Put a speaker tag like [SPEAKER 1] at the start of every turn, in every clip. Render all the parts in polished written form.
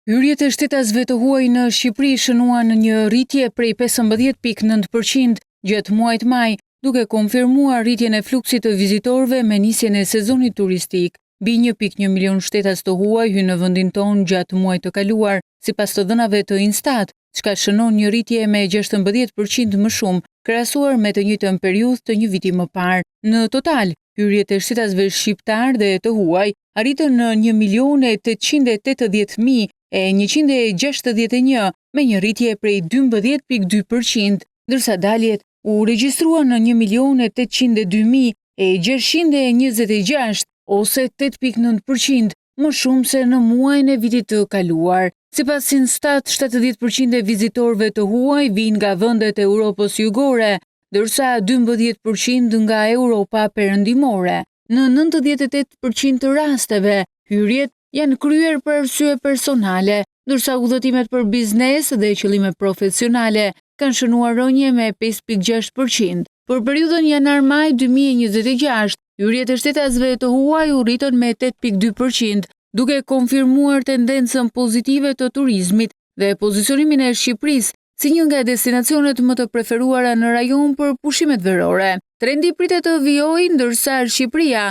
[SPEAKER 1] Hyrjet e shtetasve të huaj në Shqipëri shënuan një rritje prej 15.9% gjatë muajit maj, duke konfirmuar rritjen e fluksit të vizitorëve me nisjen e sezonit turistik. Mbi 1.1 milion shtetas të huaj hynë në vendin tonë gjatë muajit të kaluar, sipas të dhënave të Instat, çka shënon një rritje me 16% më shumë krahasuar me të njëjtën periudhë të një viti më parë. Në total, hyrjet e shtetasve shqiptar dhe të huaj arritën në 1.880.161 me një rritje prej 12.2%, ndërsa daljet u regjistruan në 1.802.626 ose 8.9% më shumë se në muajin e vitit të kaluar. Sipas Instat, 70% e vizitorëve të huaj vijnë nga vendet e Europës jugore, ndërsa 12% nga Europa perëndimore. Në 98% të rasteve, hyrjet janë kryer për arsye personale, ndërsa udhëtimet për biznes dhe qëllime profesionale kanë shënuar rënje me 5.6%. Për periudhën janar-maj 2026, hyrjet e shtetasve të huaj u rritën me 8.2%, duke konfirmuar tendencën pozitive të turizmit dhe pozicionimin e Shqipërisë si një nga destinacionet më të preferuara në rajon për pushimet verore. Trendi pritet të vijojë, ndërsa Shqipëria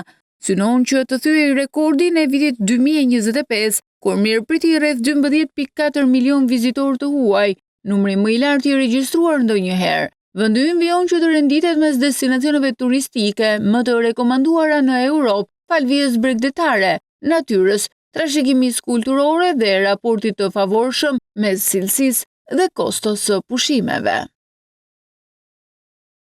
[SPEAKER 1] synon që të thyej rekordin e vitit 2025, kur mirëpriti rreth 12.4 milion vizitorë të huaj, numri më i lartë i regjistruar ndonjëherë. Vendi ynë vijon që të renditet mes destinacioneve turistike më të rekomanduara në Europë, fal vijës bregdetare, natyrës, trashëgimisë kulturore dhe raportit të favorshëm mes cilësisë dhe kostos së pushimeve.